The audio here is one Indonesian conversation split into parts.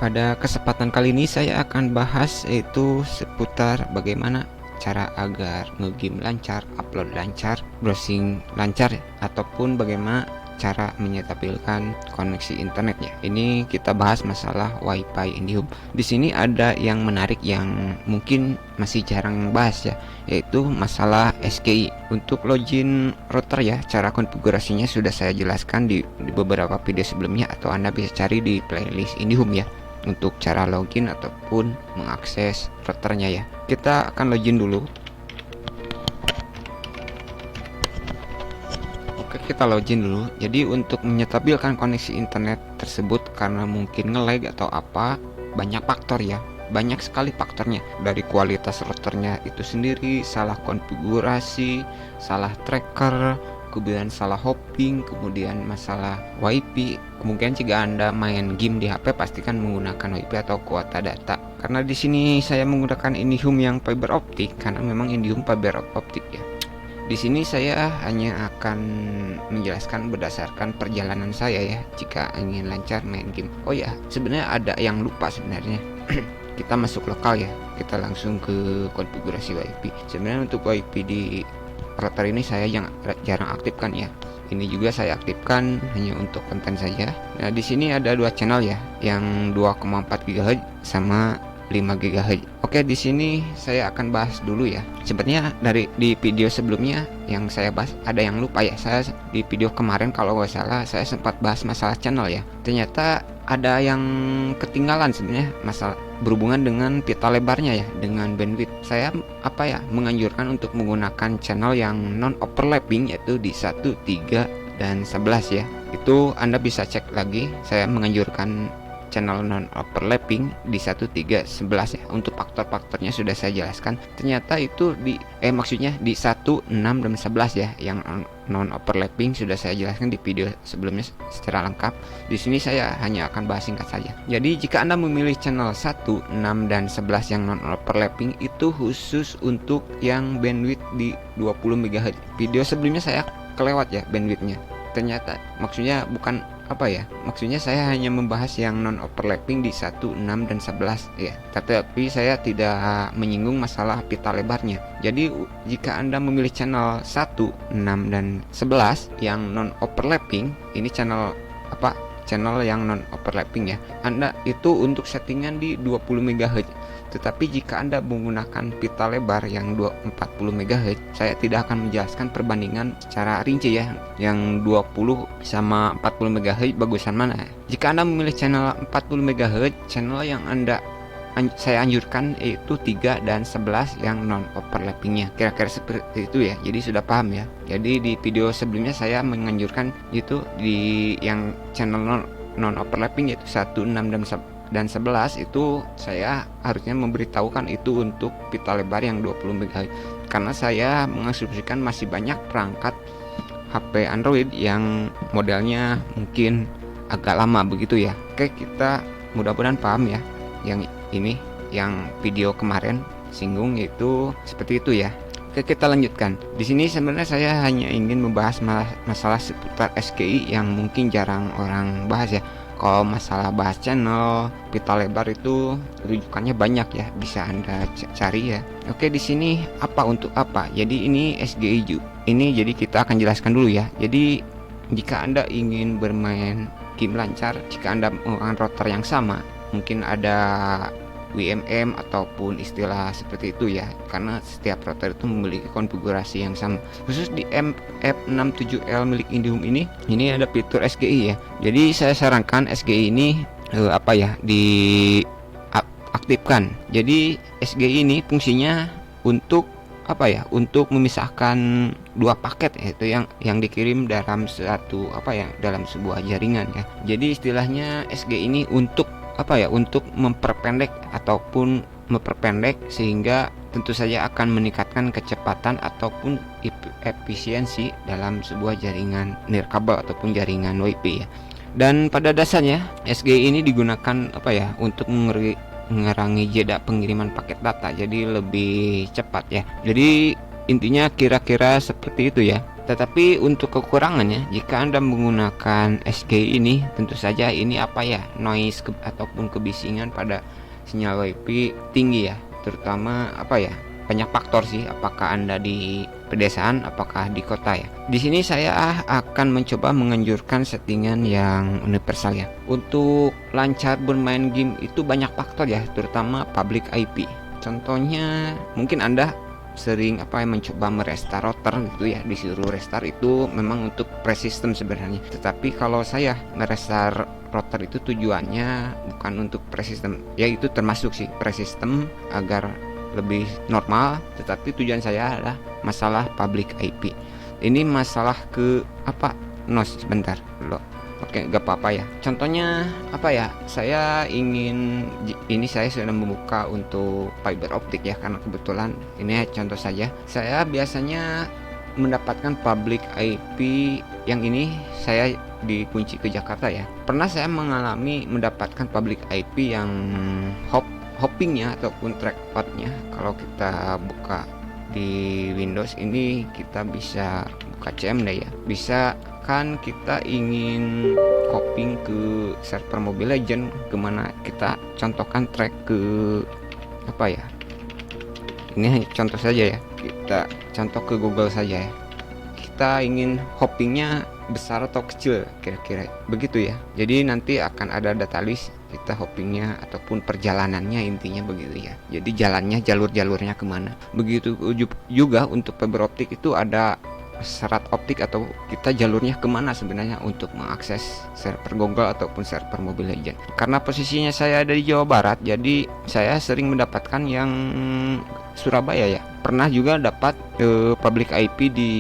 Pada kesempatan kali ini saya akan bahas yaitu seputar bagaimana cara agar ngegame lancar, upload lancar, browsing lancar, ataupun bagaimana cara menyetabilkan koneksi internet ya. Ini kita bahas masalah WiFi IndiHome. Di sini ada yang menarik yang mungkin masih jarang bahas ya, yaitu masalah SKI. Untuk login router ya, cara konfigurasinya sudah saya jelaskan di beberapa video sebelumnya, atau Anda bisa cari di playlist IndiHome ya, untuk cara login ataupun mengakses routernya ya. Kita akan login dulu. Oke, kita login dulu. Jadi untuk menyetabilkan koneksi internet tersebut, karena mungkin nge-lag atau apa, banyak faktor ya, banyak sekali faktornya. Dari kualitas routernya itu sendiri, salah konfigurasi, salah tracker, kemudian salah hopping, kemudian masalah WiFi. Kemungkinan jika Anda main game di HP pastikan menggunakan WiFi atau kuota data. Karena di sini saya menggunakan IndiHome yang fiber optik, karena memang IndiHome fiber optik ya. Di sini saya hanya akan menjelaskan berdasarkan perjalanan saya ya, jika ingin lancar main game. Oh ya, sebenarnya ada yang lupa sebenarnya. Kita masuk lokal ya, kita langsung ke konfigurasi WiFi. Sebenarnya untuk WiFi di router ini saya yang jarang aktifkan ya. Ini juga saya aktifkan hanya untuk konten saja. Nah, di sini ada dua channel ya, yang 2,4 GHz sama 5 GHz. Oke, di sini saya akan bahas dulu ya. Sebenarnya di video sebelumnya yang saya bahas ada yang lupa ya. Saya di video kemarin kalau nggak salah saya sempat bahas masalah channel ya. Ternyata ada yang ketinggalan sebenarnya, masalah berhubungan dengan pita lebarnya ya, dengan bandwidth. Saya menganjurkan untuk menggunakan channel yang non overlapping, yaitu di 1, 3 dan 11 ya. Itu Anda bisa cek lagi. Saya menganjurkan channel non overlapping di 1, 3, 11 ya. Untuk faktor-faktornya sudah saya jelaskan. Ternyata itu maksudnya di 1, 6 dan 11 ya, yang non overlapping sudah saya jelaskan di video sebelumnya secara lengkap. Di sini saya hanya akan bahas singkat saja. Jadi jika Anda memilih channel 1, 6 dan 11 yang non overlapping, itu khusus untuk yang bandwidth di 20 MHz. Video sebelumnya saya kelewat ya bandwidthnya. Ternyata maksudnya maksudnya saya hanya membahas yang non overlapping di 1, 6 dan 11 ya. Tetapi saya tidak menyinggung masalah pita lebarnya. Jadi jika Anda memilih channel 1, 6 dan 11 yang non overlapping, ini channel yang non overlapping ya. Anda itu untuk settingan di 20 MHz. Tetapi jika Anda menggunakan pita lebar yang 40 MHz, saya tidak akan menjelaskan perbandingan secara rinci ya, yang 20 sama 40 MHz bagusan mana. Jika Anda memilih channel 40 MHz, channel yang saya anjurkan yaitu 3 dan 11 yang non overlappingnya. Kira-kira seperti itu ya. Jadi sudah paham ya. Jadi di video sebelumnya saya menganjurkan itu di yang channel non overlapping yaitu 1, 6 dan 11 itu saya harusnya memberitahukan itu untuk pita lebar yang 20 MHz, karena saya mengasumsikan masih banyak perangkat HP Android yang modelnya mungkin agak lama begitu ya. Oke, kita mudah-mudahan paham ya. Yang ini yang video kemarin singgung yaitu seperti itu ya. Oke, kita lanjutkan. Di sini sebenarnya saya hanya ingin membahas masalah seputar SKI yang mungkin jarang orang bahas ya. Kalau masalah bahas channel, pita lebar itu rujukannya banyak ya, bisa Anda cari ya. Oke, di sini untuk apa? Jadi ini SGI ini, jadi kita akan jelaskan dulu ya. Jadi jika Anda ingin bermain game lancar, jika Anda menggunakan router yang sama, mungkin ada WMM ataupun istilah seperti itu ya, karena setiap router itu memiliki konfigurasi yang sama. Khusus di MF67L milik IndiHome ini ada fitur SGI ya. Jadi saya sarankan SGI ini diaktifkan. Jadi SGI ini fungsinya untuk untuk memisahkan dua paket, yaitu yang dikirim dalam dalam sebuah jaringan ya. Jadi istilahnya SGI ini untuk untuk memperpendek sehingga tentu saja akan meningkatkan kecepatan ataupun efisiensi dalam sebuah jaringan nirkabel ataupun jaringan WiFi ya. Dan pada dasarnya SGI ini digunakan untuk mengurangi jeda pengiriman paket data, jadi lebih cepat ya. Jadi intinya kira-kira seperti itu ya. Tetapi untuk kekurangannya, jika Anda menggunakan SGI ini, tentu saja ini noise ataupun kebisingan pada sinyal WiFi tinggi ya. Terutama banyak faktor sih, apakah Anda di pedesaan, apakah di kota ya. Di sini saya akan mencoba menganjurkan settingan yang universal ya. Untuk lancar bermain game itu banyak faktor ya, terutama public IP. Contohnya mungkin Anda sering mencoba merestart router gitu ya, disuruh restart, itu memang untuk pre-system sebenarnya. Tetapi kalau saya ngerestart router itu tujuannya bukan untuk pre-system, ya itu termasuk sih pre-system agar lebih normal, tetapi tujuan saya adalah masalah public IP. Ini masalah NOS sebentar loh. Oke, gak apa-apa ya. Contohnya saya sudah membuka untuk fiber optik ya, karena kebetulan ini contoh saja. Saya biasanya mendapatkan public IP yang ini saya dikunci ke Jakarta ya. Pernah saya mengalami mendapatkan public IP yang hoppingnya ataupun trackpadnya. Kalau kita buka di Windows ini, kita bisa buka CMD ya. Bisa kan kita ingin hopping ke server Mobile Legend, kemana kita contohkan track ke ini hanya contoh saja ya, kita contoh ke Google saja ya. Kita ingin hoppingnya besar atau kecil, kira-kira begitu ya. Jadi nanti akan ada data list kita hoppingnya ataupun perjalanannya, intinya begitu ya. Jadi jalannya, jalur-jalurnya kemana. Begitu juga untuk fiber optik itu ada serat optik atau kita jalurnya kemana sebenarnya untuk mengakses server Google ataupun server Mobile Legend. Karena posisinya saya ada di Jawa Barat, jadi saya sering mendapatkan yang Surabaya ya. Pernah juga dapat public IP di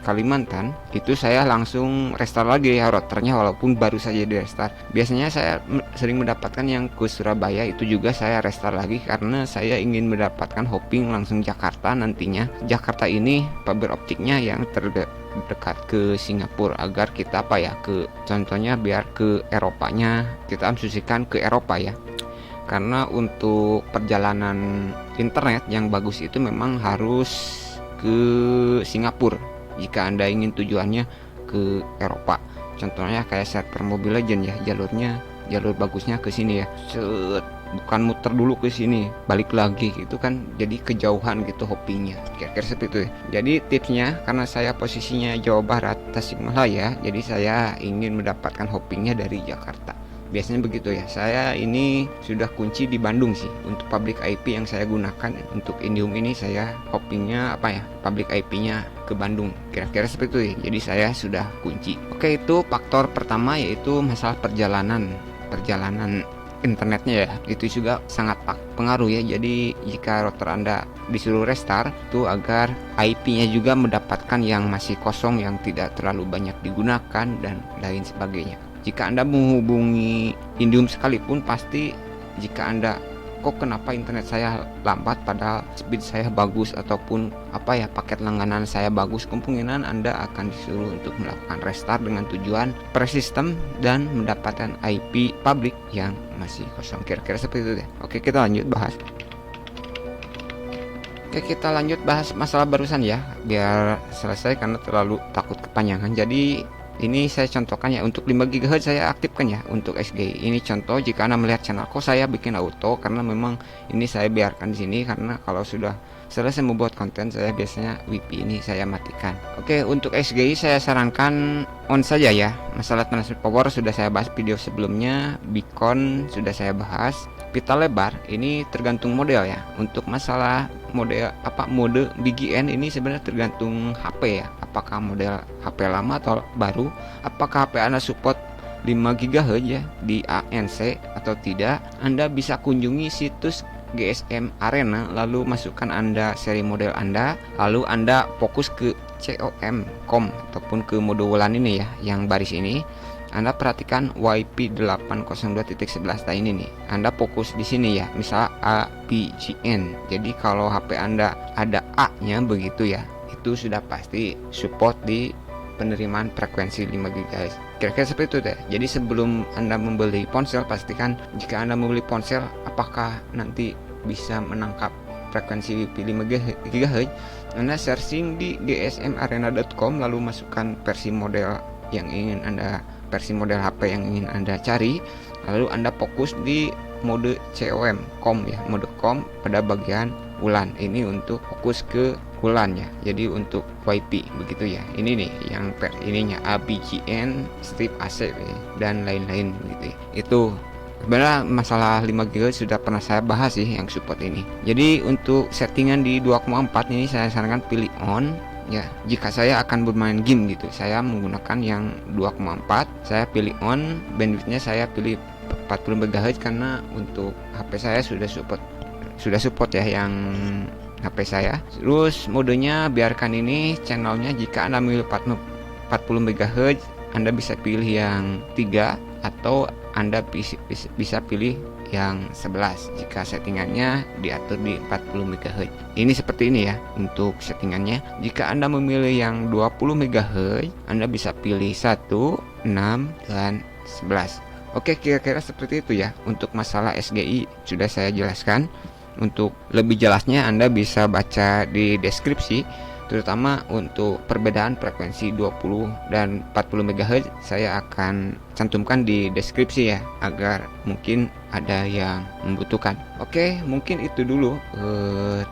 Kalimantan, itu saya langsung restart lagi ya routernya walaupun baru saja di restart. Biasanya saya sering mendapatkan yang ke Surabaya, itu juga saya restart lagi karena saya ingin mendapatkan hopping langsung Jakarta nantinya. Jakarta ini fiber optiknya yang terdekat ke Singapura, agar kita contohnya biar ke Eropanya kita asumsikan ke Eropa ya. Karena untuk perjalanan internet yang bagus itu memang harus ke Singapura jika Anda ingin tujuannya ke Eropa. Contohnya kayak server Mobile Legend ya, jalur bagusnya ke sini ya. Bukan muter dulu ke sini, balik lagi gitu kan, jadi kejauhan gitu hoppingnya, kira-kira seperti itu ya. Jadi tipsnya, karena saya posisinya Jawa Barat, Tasikmalaya, jadi saya ingin mendapatkan hoppingnya dari Jakarta. Biasanya begitu ya. Saya ini sudah kunci di Bandung sih untuk public IP yang saya gunakan. Untuk Indihome ini saya hoppingnya public IP-nya ke Bandung, kira-kira seperti itu ya. Jadi saya sudah kunci. Oke, itu faktor pertama, yaitu masalah perjalanan internetnya ya. Itu juga sangat pengaruh ya. Jadi jika router Anda disuruh restart, itu agar IP-nya juga mendapatkan yang masih kosong, yang tidak terlalu banyak digunakan dan lain sebagainya. Jika Anda menghubungi Indihome sekalipun, pasti jika Anda kenapa internet saya lambat padahal speed saya bagus ataupun paket langganan saya bagus, kemungkinan Anda akan disuruh untuk melakukan restart dengan tujuan pre-system dan mendapatkan IP public yang masih kosong, kira-kira seperti itu deh. Oke, kita lanjut bahas. Oke, kita lanjut bahas masalah barusan ya, biar selesai karena terlalu takut kepanjangan. Jadi ini saya contohkan ya, untuk 5 GHz saya aktifkan ya untuk SGI. Ini contoh jika Anda melihat channelku, saya bikin auto karena memang ini saya biarkan di sini, karena kalau sudah selesai membuat konten saya biasanya WiFi ini saya matikan. Oke, untuk SGI saya sarankan on saja ya. Masalah transmit power sudah saya bahas video sebelumnya, beacon sudah saya bahas. Pita lebar ini tergantung model ya. Untuk masalah mode BGN ini sebenarnya tergantung HP ya. Apakah model HP lama atau baru, apakah HP Anda support 5 GHz ya di ANC atau tidak. Anda bisa kunjungi situs GSM Arena, lalu masukkan Anda seri model Anda, lalu Anda fokus ke COM ataupun ke mode WLAN ini ya, yang baris ini. Anda perhatikan WiFi 802.11 ini nih. Anda fokus di sini ya, misal APGN. Jadi kalau HP Anda ada A-nya begitu ya, itu sudah pasti support di penerimaan frekuensi 5 GHz. Kira-kira seperti itu deh. Jadi sebelum Anda membeli ponsel, pastikan jika Anda membeli ponsel apakah nanti bisa menangkap frekuensi pilih GHz, Anda searching di gsmarena.com, lalu masukkan versi model HP yang ingin Anda cari, lalu Anda fokus di mode COM ya, mode COM pada bagian WLAN. Ini untuk fokus ke WLAN ya, jadi untuk WiFi begitu ya. Ini nih yang ininya ABGN, strip AC dan lain-lain begitu ya. Itu sebenarnya masalah 5 GHz sudah pernah saya bahas sih yang support ini. Jadi untuk settingan di 2,4 ini saya sarankan pilih on ya. Jika saya akan bermain game gitu, saya menggunakan yang 2,4, saya pilih on. Bandwidthnya saya pilih 40 MHz karena untuk HP saya sudah support ya yang HP saya. Terus modenya biarkan ini channelnya, jika Anda memilih 40 MHz, Anda bisa pilih yang 3 atau Anda bisa pilih yang 11 jika settingannya diatur di 40 MHz. Ini seperti ini ya untuk settingannya. Jika Anda memilih yang 20 MHz, Anda bisa pilih 1, 6, dan 11. Oke, kira-kira seperti itu ya. Untuk masalah SGI sudah saya jelaskan. Untuk lebih jelasnya Anda bisa baca di deskripsi, terutama untuk perbedaan frekuensi 20 dan 40 MHz saya akan cantumkan di deskripsi ya, agar mungkin ada yang membutuhkan. Oke, mungkin itu dulu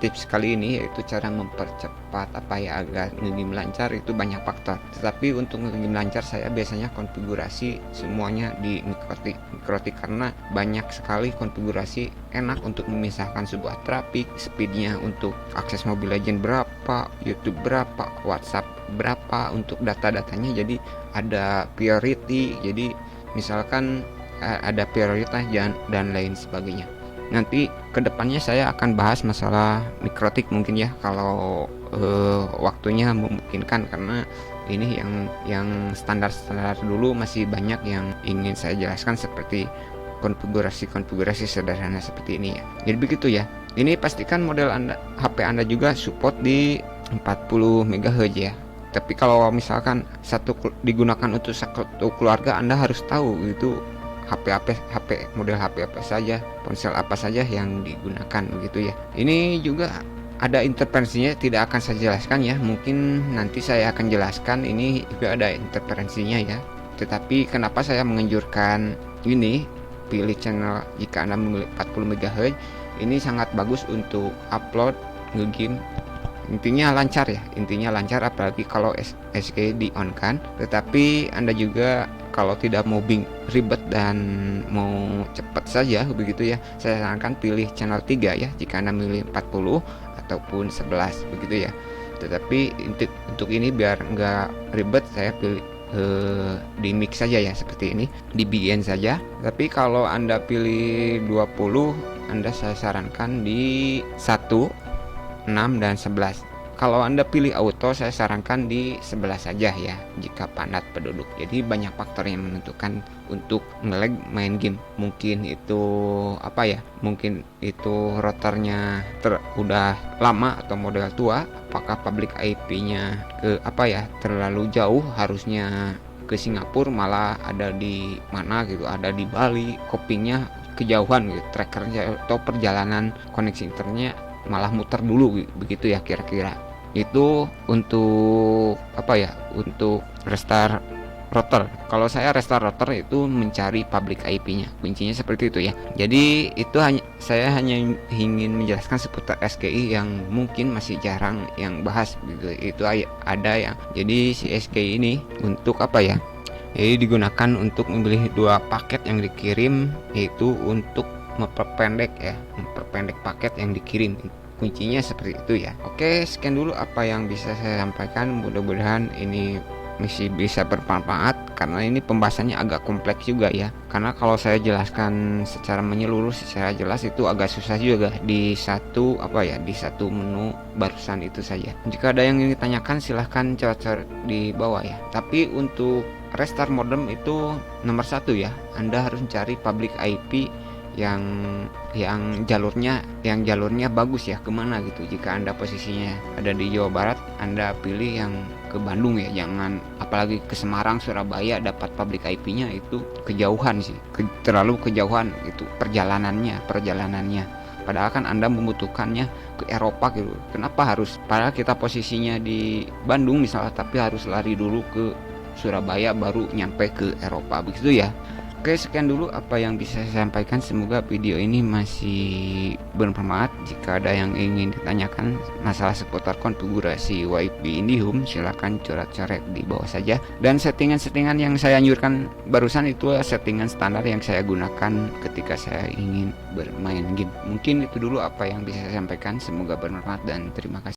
tips kali ini, yaitu cara mempercepat agar ngegame lancar. Itu banyak faktor, tetapi untuk ngegame lancar saya biasanya konfigurasi semuanya di mikrotik karena banyak sekali konfigurasi enak untuk memisahkan sebuah traffic, speednya untuk akses Mobile Legends berapa, YouTube berapa, WhatsApp berapa untuk data-datanya. Jadi ada priority, jadi misalkan ada prioritas dan lain sebagainya. Nanti kedepannya saya akan bahas masalah mikrotik mungkin ya, kalau waktunya memungkinkan, karena ini yang standar dulu masih banyak yang ingin saya jelaskan, seperti konfigurasi sederhana seperti ini ya. Jadi begitu ya. Ini pastikan model HP Anda juga support di 40 MHz ya. Tapi kalau misalkan digunakan untuk satu keluarga, Anda harus tahu itu model HP apa saja, ponsel apa saja yang digunakan begitu ya. Ini juga ada interferensinya, tidak akan saya jelaskan ya. Mungkin nanti saya akan jelaskan, ini juga ada interferensinya ya. Tetapi kenapa saya menganjurkan ini, pilih channel jika Anda memilih 40 MHz, ini sangat bagus untuk upload ngegame. Intinya lancar ya, apalagi kalau SG di on kan. Tetapi Anda juga kalau tidak mau ribet dan mau cepat saja begitu ya, saya sarankan pilih channel 3 ya jika Anda memilih 40 ataupun 11 begitu ya. Tetapi untuk ini biar nggak ribet, saya pilih di mix saja ya, seperti ini, di BN saja. Tapi kalau Anda pilih 20, Anda saya sarankan di 1, 6, dan 11. Kalau Anda pilih auto, saya sarankan di 11 saja ya jika padat penduduk. Jadi banyak faktor yang menentukan untuk nge-lag main game. Mungkin itu mungkin itu routernya udah lama atau model tua, apakah public IP-nya terlalu jauh, harusnya ke Singapura malah ada di mana gitu, ada di Bali, copingnya kejauhan gitu, trackernya atau perjalanan koneksi internetnya malah muter dulu begitu ya. Kira-kira itu untuk untuk restart router. Kalau saya restart router itu mencari public IP-nya, kuncinya seperti itu ya. Jadi itu saya hanya ingin menjelaskan seputar SGI yang mungkin masih jarang yang bahas gitu. Itu ada yang jadi si SGI ini untuk jadi digunakan untuk memilih 2 paket yang dikirim, yaitu untuk memperpendek paket yang dikirim. Kuncinya seperti itu ya. Oke, sekian dulu apa yang bisa saya sampaikan. Mudah-mudahan ini masih bisa bermanfaat, karena ini pembahasannya agak kompleks juga ya. Karena kalau saya jelaskan secara menyeluruh, secara jelas itu agak susah juga di satu menu barusan itu saja. Jika ada yang ingin ditanyakan, silahkan coret di bawah ya. Tapi untuk restart modem itu nomor 1 ya. Anda harus mencari public IP yang jalurnya bagus ya, kemana gitu. Jika Anda posisinya ada di Jawa Barat, Anda pilih yang ke Bandung ya, jangan apalagi ke Semarang, Surabaya dapat public IP-nya itu kejauhan sih, terlalu kejauhan itu perjalanannya. padahal kan Anda membutuhkannya ke Eropa gitu. Kenapa harus, padahal kita posisinya di Bandung misalnya, tapi harus lari dulu ke Surabaya baru nyampe ke Eropa, begitu ya. Oke, sekian dulu apa yang bisa saya sampaikan. Semoga video ini masih bermanfaat. Jika ada yang ingin ditanyakan masalah seputar konfigurasi WiFi IndiHome, silahkan coret-coret di bawah saja. Dan settingan-settingan yang saya anjurkan barusan itu settingan standar yang saya gunakan ketika saya ingin bermain game. Mungkin itu dulu apa yang bisa saya sampaikan. Semoga bermanfaat dan terima kasih.